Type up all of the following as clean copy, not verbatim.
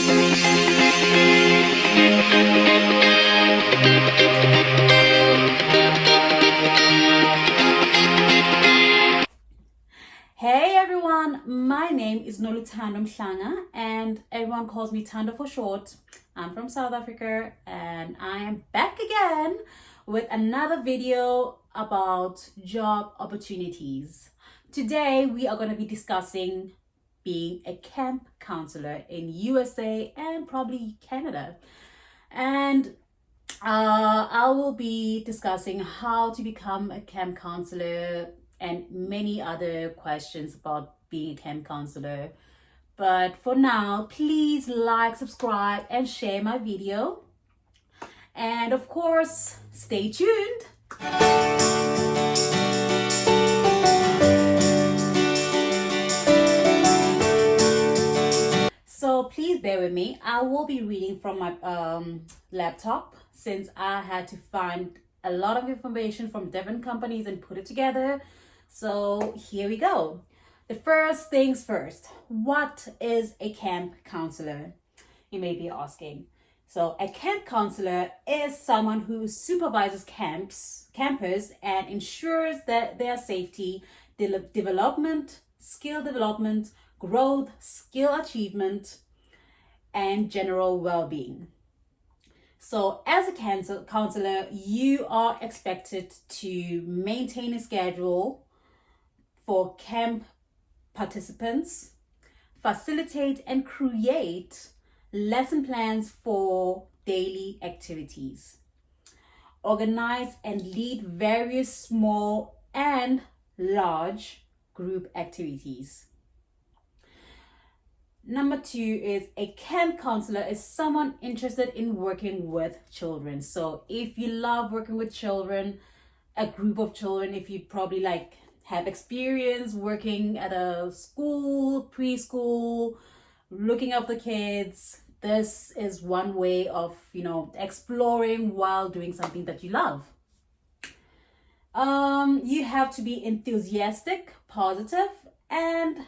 Hey everyone, my name is Noluthando Mhlanga and everyone calls me Thando for short. I'm from South Africa and I am back again with another video about job opportunities. Today we are going to be discussing being a camp counselor in USA and probably Canada. And I will be discussing how to become a camp counselor and many other questions about being a camp counselor. But for now, please like, subscribe, and share my video. And of course, stay tuned. So please bear with me. I will be reading from my laptop since I had to find a lot of information from different companies and put it together. So here we go. The first things first, what is a camp counselor? You may be asking. So a camp counselor is someone who supervises campers and ensures that their safety, development, skill development, growth, skill achievement, and general well-being. So as a counselor, you are expected to maintain a schedule for camp participants, facilitate and create lesson plans for daily activities, organize and lead various small and large group activities. Number 2 is a camp counselor is someone interested in working with children. So if you love working with children, a group of children, if you probably have experience working at a school, preschool, looking after kids, this is one way of, exploring while doing something that you love. You have to be enthusiastic, positive, and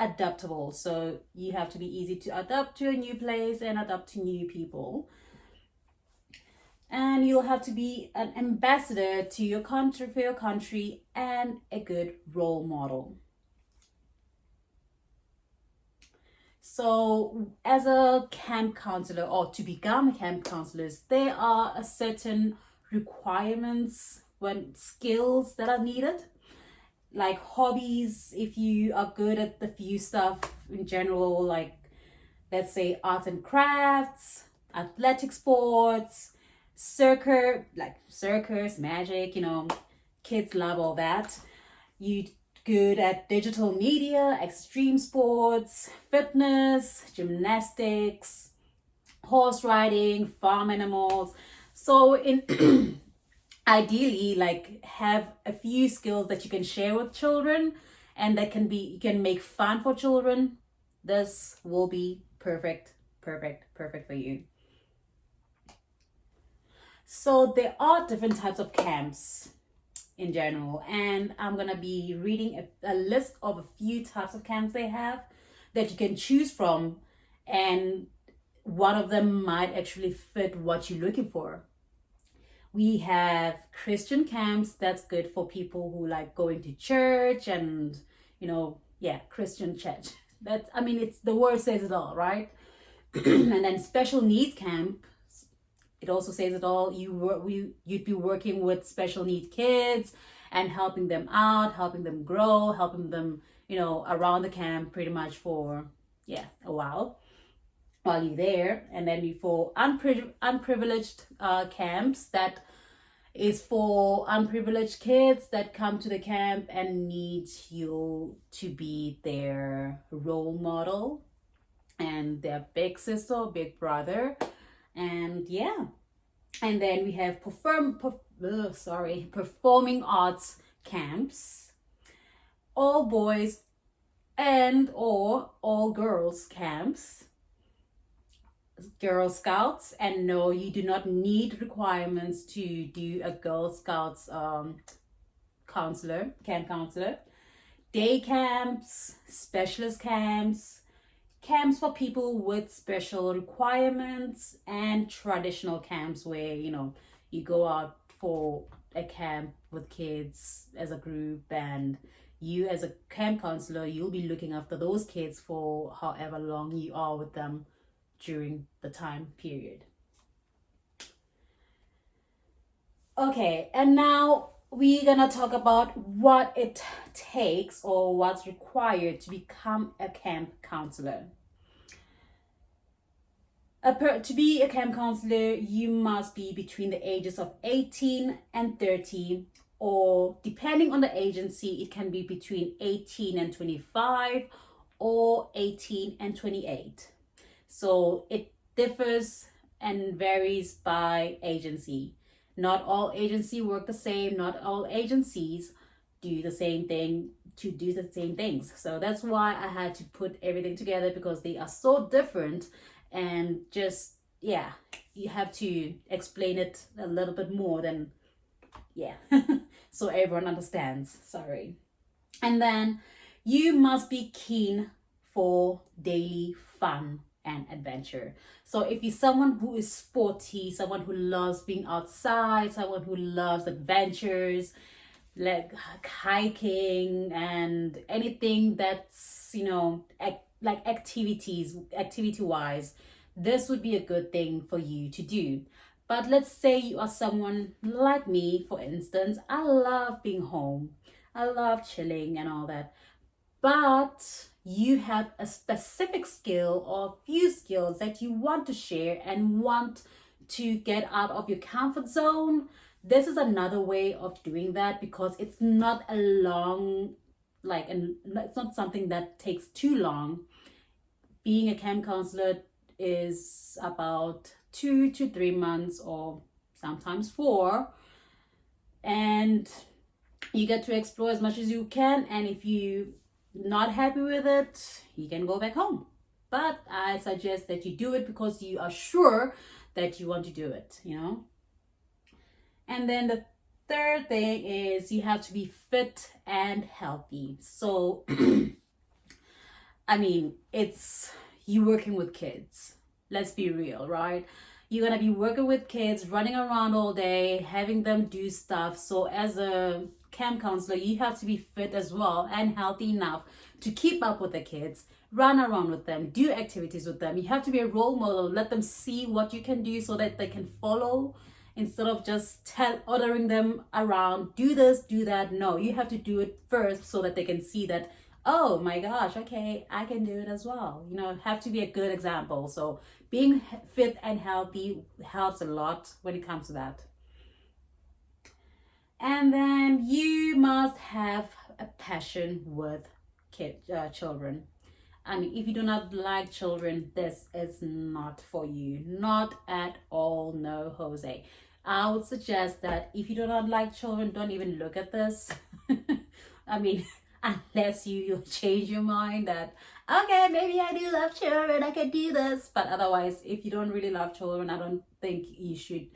adaptable. So you have to be easy to adapt to a new place and adapt to new people. And you'll have to be an ambassador to your country, for your country, and a good role model. So as a camp counselor, or to become a camp counselor, there are a certain requirements skills that are needed, like hobbies. If you are good at the few stuff in general, like let's say arts and crafts, athletic sports, circus, magic, kids love all that. You good at digital media, extreme sports, fitness, gymnastics, horse riding, farm animals. So in ideally, have a few skills that you can share with children and that you can make fun for children. This will be perfect for you. So there are different types of camps in general, and I'm gonna be reading a list of a few types of camps they have that you can choose from, and one of them might actually fit what you're looking for. We have Christian camps. That's good for people who like going to church and Christian church. It's the word says it all, right? And then special needs camp, it also says it all. You'd be working with special needs kids and helping them out, helping them grow, helping them, around the camp pretty much for a while you're there. And then for unprivileged camps, that is for unprivileged kids that come to the camp and need you to be their role model and their big sister or big brother. And and then we have performing arts camps, all boys and or all girls camps, Girl Scouts. And no, you do not need requirements to do a Girl Scouts camp counselor. Day camps, specialist camps, camps for people with special requirements, and traditional camps where, you go out for a camp with kids as a group, and you as a camp counselor, you'll be looking after those kids for however long you are with them during the time period. Okay, and now we're gonna talk about what it takes or what's required to become a camp counselor. To be a camp counselor, you must be between the ages of 18 and 30, or depending on the agency, it can be between 18 and 25 or 18 and 28. So it differs and varies by agency. Not all agencies work the same. Not all agencies do the same thing to do the same things. So that's why I had to put everything together, because they are so different, and just, yeah, you have to explain it a little bit more than, yeah, so everyone understands. Sorry. And then you must be keen for daily fun and adventure. So if you're someone who is sporty, someone who loves being outside, someone who loves adventures, like hiking and anything that's, like activity wise, this would be a good thing for you to do. But let's say you are someone like me, for instance. I love being home, I love chilling and all that, but you have a specific skill or few skills that you want to share and want to get out of your comfort zone. This is another way of doing that, because it's not a long, and it's not something that takes too long. Being a camp counselor is about 2 to 3 months, or sometimes 4, and you get to explore as much as you can. And if you not happy with it, you can go back home. But I suggest that you do it because you are sure that you want to do it, And then the third thing is you have to be fit and healthy. So, it's you working with kids. Let's be real, right? You're gonna be working with kids, running around all day, having them do stuff. So as a camp counselor, you have to be fit as well and healthy enough to keep up with the kids, run around with them, do activities with them. You have to be a role model, let them see what you can do so that they can follow, instead of just ordering them around, do this, do that. No, you have to do it first so that they can see that, oh my gosh, okay, I can do it as well. Have to be a good example. So being fit and healthy helps a lot when it comes to that. And then you must have a passion with children. If you do not like children, this is not for you. Not at all. No, Jose. I would suggest that if you do not like children, don't even look at this. Unless you change your mind that, okay, maybe I do love children, I can do this. But otherwise, if you don't really love children, I don't think you should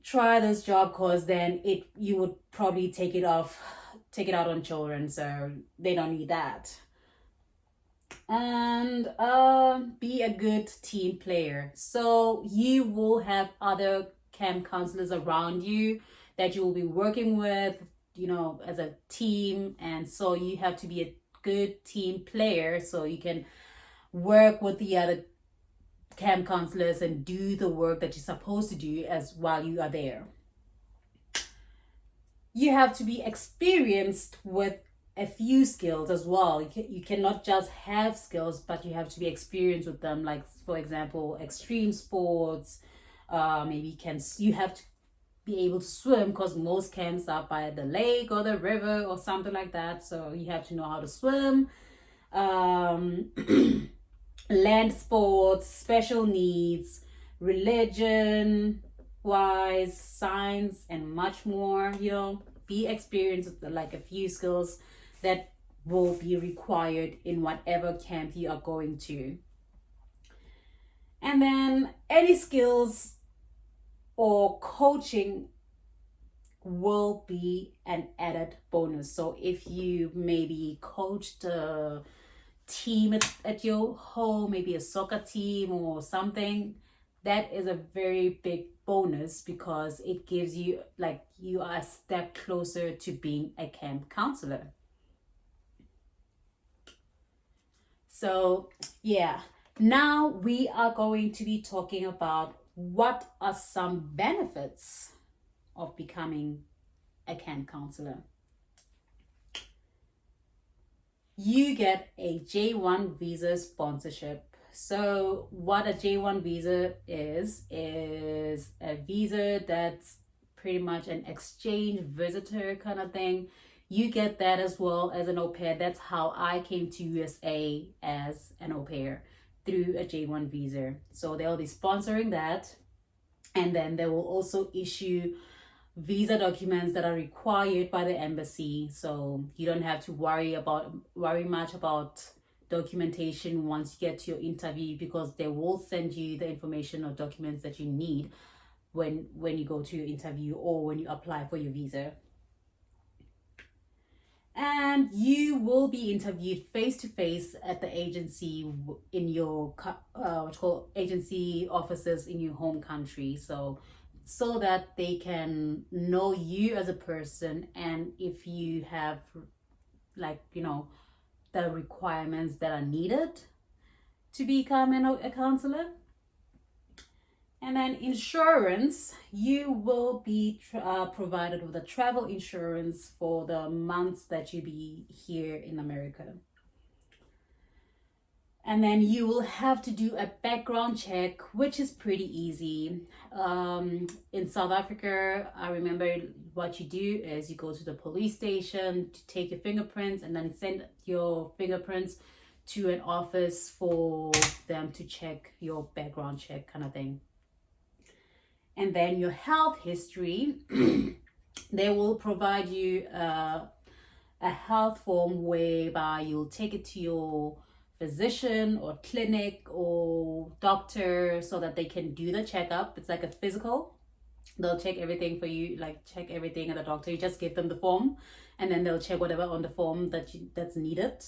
try this job, because then you would probably take it out on children, so they don't need that. And be a good team player. So you will have other camp counselors around you that you will be working with, as a team. And so you have to be a good team player so you can work with the other camp counselors and do the work that you're supposed to do as while you are there. You have to be experienced with a few skills as well. You cannot just have skills, but you have to be experienced with them. Like, for example, extreme sports. Maybe you have to be able to swim, because most camps are by the lake or the river or something like that. So you have to know how to swim. Land sports, special needs, religion wise, science, and much more. Be experienced with like a few skills that will be required in whatever camp you are going to. And then any skills or coaching will be an added bonus. So if you maybe coached team at your home, maybe a soccer team or something, that is a very big bonus because it gives you, like, you are a step closer to being a camp counselor. So yeah, now we are going to be talking about what are some benefits of becoming a camp counselor. You get a J1 visa sponsorship. So what a J1 visa is a visa that's pretty much an exchange visitor kind of thing. You get that as well as an au pair. That's how I came to USA as an au pair, through a J1 visa. So they'll be sponsoring that, and then they will also issue visa documents that are required by the embassy, so you don't have to worry much about documentation once you get to your interview, because they will send you the information or documents that you need when you go to your interview or when you apply for your visa. And you will be interviewed face to face at the agency in your what's called agency offices in your home country, so that they can know you as a person, and if you have, like, the requirements that are needed to become a counselor. And then insurance, you will be provided with a travel insurance for the months that you be here in America. And then you will have to do a background check, which is pretty easy. In South Africa, I remember what you do is you go to the police station to take your fingerprints, and then send your fingerprints to an office for them to check your background check kind of thing. And then your health history, they will provide you a health form whereby you'll take it to your physician or clinic or doctor so that they can do the checkup. It's like a physical. They'll check everything for you, like check everything at the doctor. You just give them the form, and then they'll check whatever on the form that's needed.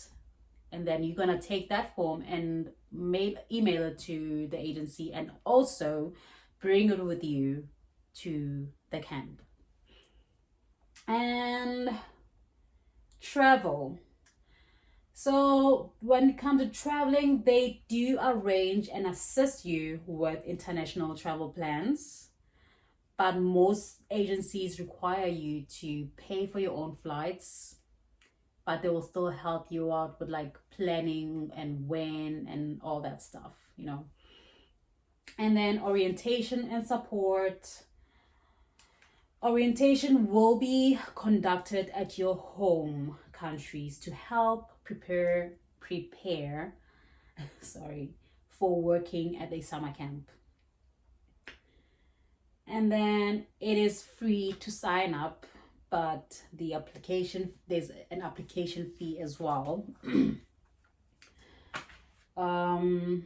And then you're gonna take that form and email it to the agency, and also bring it with you to the camp. And travel. So when it comes to traveling, they do arrange and assist you with international travel plans, but most agencies require you to pay for your own flights, but they will still help you out with like planning and when and all that stuff, And then orientation and support. Orientation will be conducted at your home countries to help prepare for working at a summer camp. And then it is free to sign up, but there's an application fee as well. I'm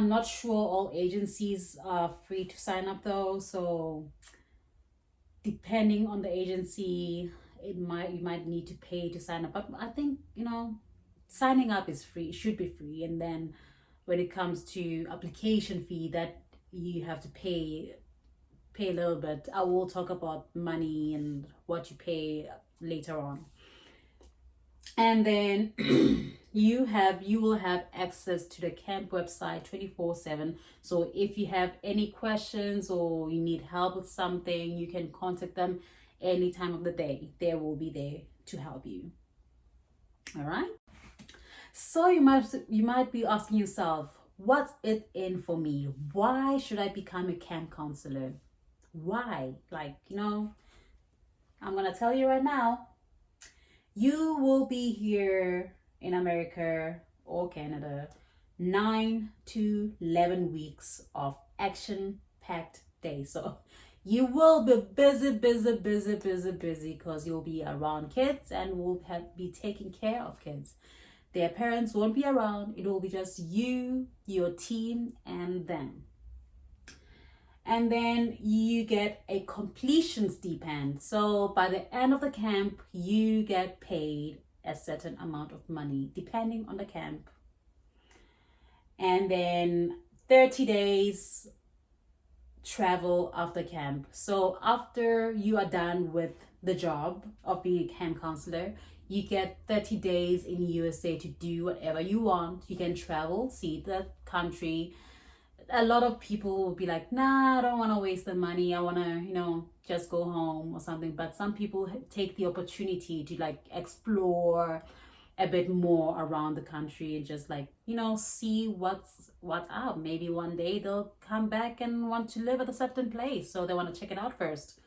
not sure all agencies are free to sign up though, so depending on the agency, you might need to pay to sign up. But I think, signing up is free, should be free. And then when it comes to application fee, that you have to pay a little bit. I will talk about money and what you pay later on. And then you will have access to the camp website 24/7. So if you have any questions or you need help with something, you can contact them any time of the day. They will be there to help you. All right. So you might be asking yourself, what's it in for me? Why should I become a camp counselor? Why? I'm gonna tell you right now. You will be here in America or Canada 9 to 11 weeks of action-packed days. So you will be busy because you'll be around kids and will be taking care of kids. Their parents won't be around. It will be just you, your team, and them. And then you get a completion stipend. So by the end of the camp, you get paid a certain amount of money depending on the camp. And then 30 days travel after camp. So after you are done with the job of being a camp counselor, you get 30 days in USA to do whatever you want. You can travel, see the country. A lot of people will be like, nah, I don't want to waste the money. I want to, just go home or something. But some people take the opportunity to like explore a bit more around the country and just like, see what's up. Maybe one day they'll come back and want to live at a certain place. So they want to check it out first.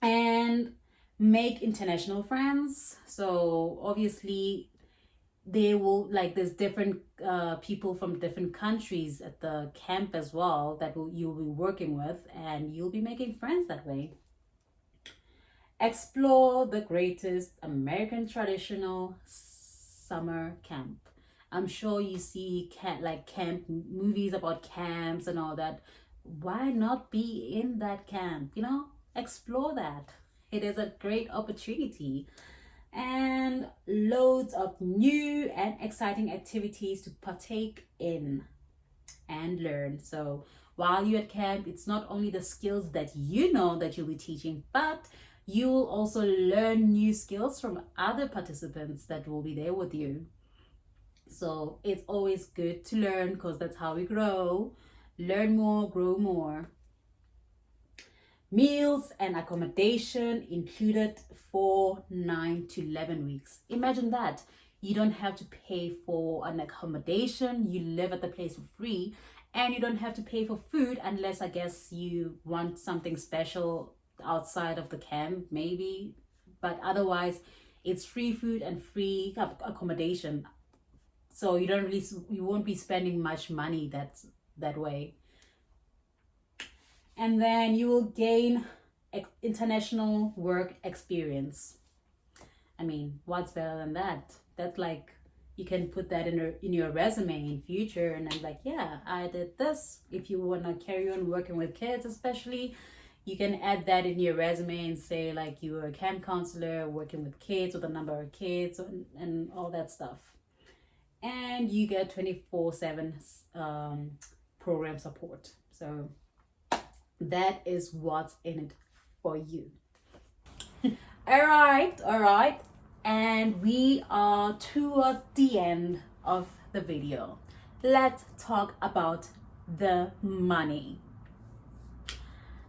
And make international friends. So obviously they will there's different people from different countries at the camp as well that you'll be working with, and you'll be making friends that way. Explore the greatest American traditional summer camp. I'm sure you see camp movies about camps and all that. Why not be in that camp? Explore that. It is a great opportunity. And loads of new and exciting activities to partake in and learn. So while you're at camp, it's not only the skills that that you'll be teaching, but you will also learn new skills from other participants that will be there with you. So it's always good to learn, because that's how we grow. Learn more, grow more. Meals and accommodation included for 9 to 11 weeks. Imagine that. You don't have to pay for an accommodation. You live at the place for free, and you don't have to pay for food unless, I guess, you want something special outside of the camp, maybe. But otherwise, it's free food and free accommodation. So you won't be spending much money that way. And then you will gain international work experience. I mean, what's better than that? That's like, you can put that in your resume in future, and I'm like, yeah, I did this. If you want to carry on working with kids especially, you can add that in your resume and say like you were a camp counselor working with kids, with a number of kids, and all that stuff. And you get 24/7 program support. So that is what's in it for you. all right, and we are towards the end of the video. Let's talk about the money.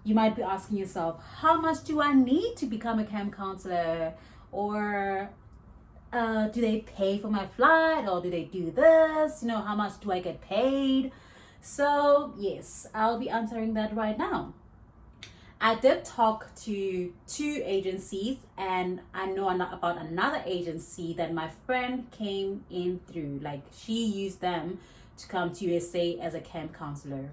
You might be asking yourself, how much do I need to become a camp counselor? Or do they pay for my flight, or do they do this? How much do I get paid? So yes, I'll be answering that right now. I did talk to 2 agencies, and I know about another agency that my friend came in through. Like, she used them to come to USA as a camp counselor.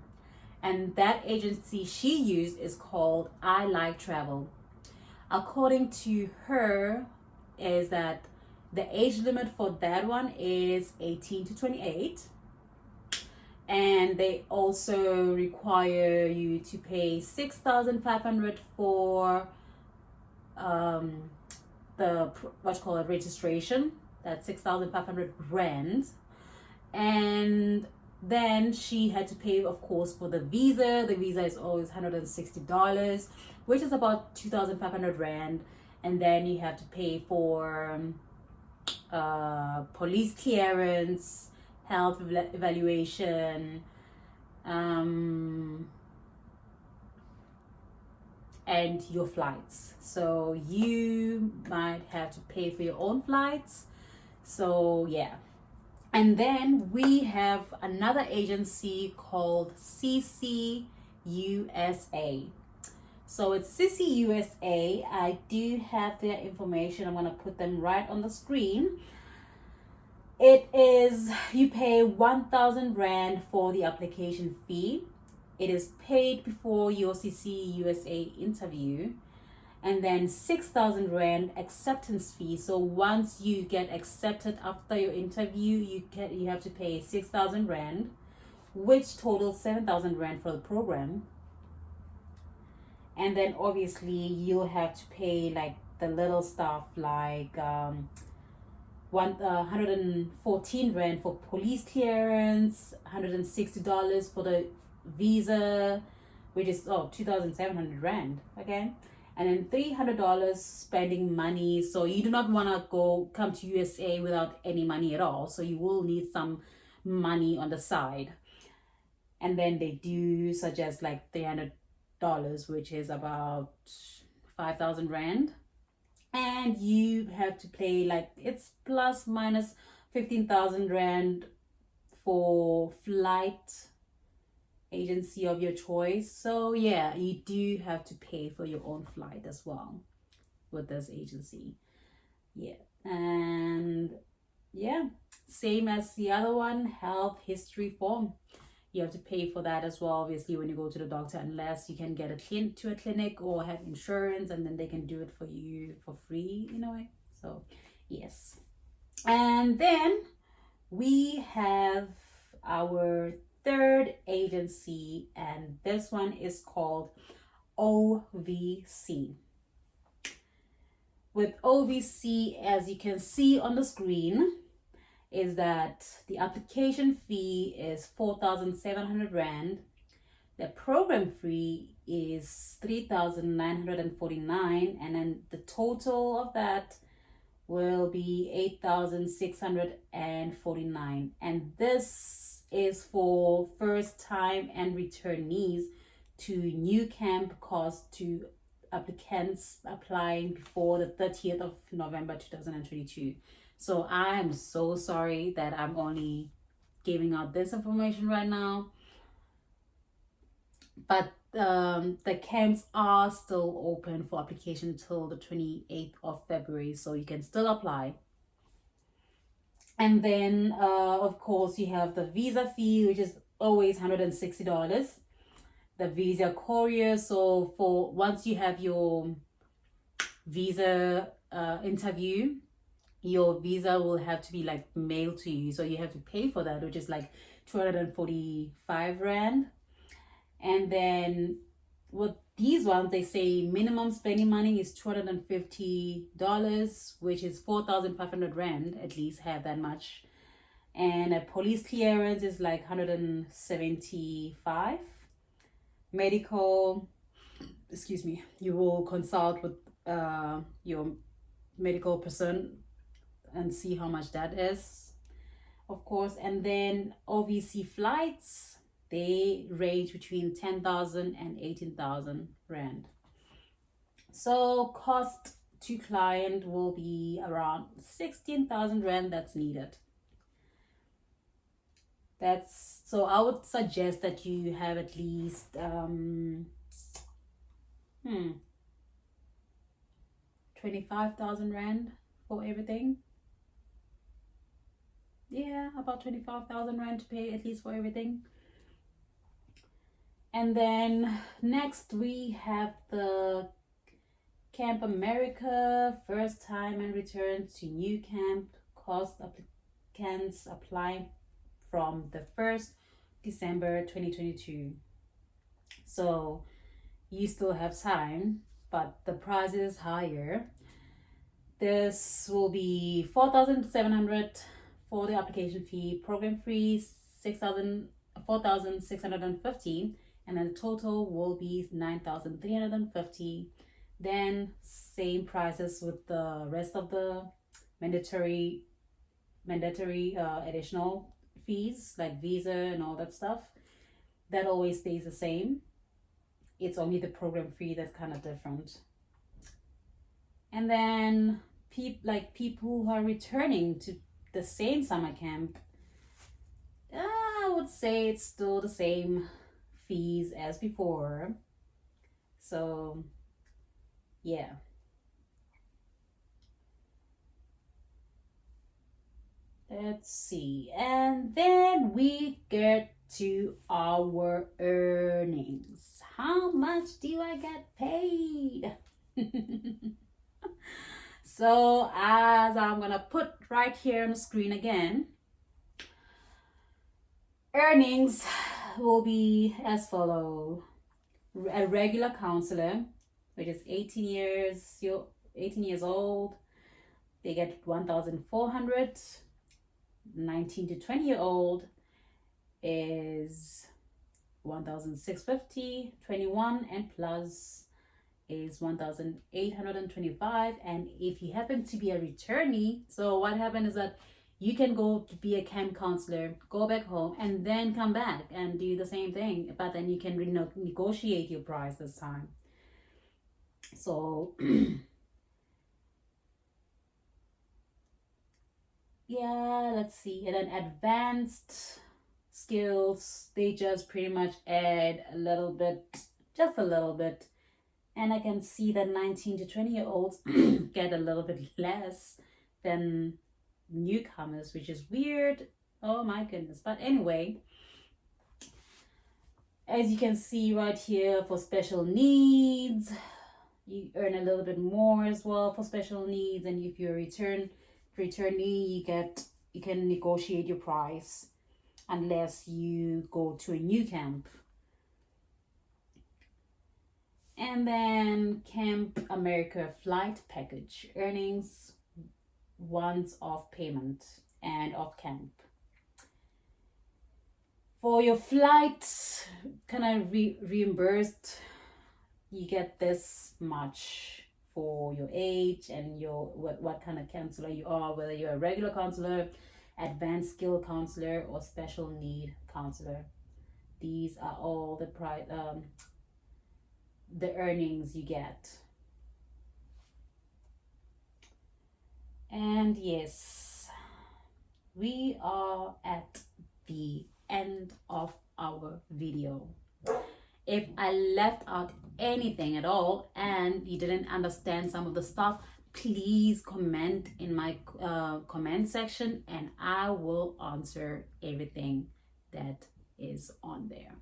And that agency she used is called I Like Travel. According to her, is that the age limit for that one is 18 to 28. And they also require you to pay $6,500 for the registration. That's 6,500 rand. And then she had to pay, of course, for the visa. The visa is always $160, which is about 2,500 rand. And then you have to pay for police clearance, health evaluation, and your flights. So you might have to pay for your own flights. So yeah. And then we have another agency called CC USA. So it's CC USA. I do have their information. I'm going to put them right on the screen. It is, you pay 1,000 rand for the application fee. It is paid before your CC USA interview. And then 6,000 rand acceptance fee. So once you get accepted after your interview, you have to pay 6,000 rand, which totals 7,000 rand for the program. And then obviously you'll have to pay like the little stuff like 114 rand for police clearance, $160 for the visa, which is 2,700 rand. Okay, and then $300 spending money. So you do not want to come to USA without any money at all. So you will need some money on the side. And then they do suggest like $300, which is about 5,000 rand. And you have to pay like it's plus minus 15,000 rand for flight agency of your choice. So yeah, you do have to pay for your own flight as well with this agency. Yeah, and yeah, same as the other one, health history form. You have to pay for that as well, obviously, when you go to the doctor, unless you can get a clinic or have insurance, and then they can do it for you for free in a way. So yes, and then we have our third agency, and this one is called OVC. With OVC, as you can see on the screen, is that the application fee is 4,700 rand. The program fee is 3,949, and then the total of that will be 8,649. And this is for first time and returnees to new camp cost to applicants applying before the 30th of November 2022. So I am so sorry that I'm only giving out this information right now. But the camps are still open for application till the 28th of February. So you can still apply. And then, of course, you have the visa fee, which is always $160. The visa courier. So for once you have your visa interview, your visa will have to be like mailed to you, so you have to pay for that, which is like 245 rand. And then with these ones, they say minimum spending money is $250, which is 4,500 rand, at least have that much. And a police clearance is like 175. Medical, you will consult with your medical person and see how much that is, of course. And then OVC flights, they range between 10,000 and 18,000 rand. So cost to client will be around 16,000 rand that's needed. So I would suggest that you have at least 25,000 rand for everything. Yeah, about 25,000 rand to pay at least for everything. And then next we have the Camp America, first time and return to new camp cost applicants applying from the 1st December 2022. So you still have time, but the price is higher. This will be 4,700 for the application fee, program fee 4,650, and then the total will be 9,350. Then same prices with the rest of the mandatory additional fees like visa and all that stuff. That always stays the same. It's only the program fee that's kind of different. And then people who are returning to the same summer camp, I would say it's still the same fees as before. So yeah. Let's see. And then we get to our earnings. How much do I get paid? So as I'm gonna put right here on the screen again, earnings will be as follow. A regular counselor, which is 18 years old, they get 1,400. 19 to 20-year-old is 1,650. 21 and plus is 1,825. And if you happen to be a returnee, so what happened is that you can go to be a camp counselor, go back home, and then come back and do the same thing. But then you can negotiate your price this time. So yeah, let's see. And then advanced skills, they just pretty much add a little bit, just a little bit. And I can see that 19 to 20-year-olds get a little bit less than newcomers, which is weird. Oh my goodness. But anyway, as you can see right here, for special needs, you earn a little bit more as well for special needs. And if you're a returnee, you can negotiate your price unless you go to a new camp. And then Camp America flight package, earnings once off payment and off camp. For your flight kind of reimbursed, you get this much for your age and your what kind of counselor you are, whether you're a regular counselor, advanced skill counselor, or special need counselor. These are all the earnings you get. And yes, we are at the end of our video. If I left out anything at all and you didn't understand some of the stuff, please comment in my comment section and I will answer everything that is on there.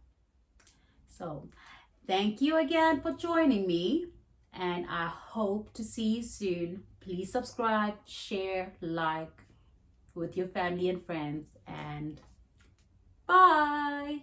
So thank you again for joining me, and I hope to see you soon. Please subscribe, share, like with your family and friends, and bye.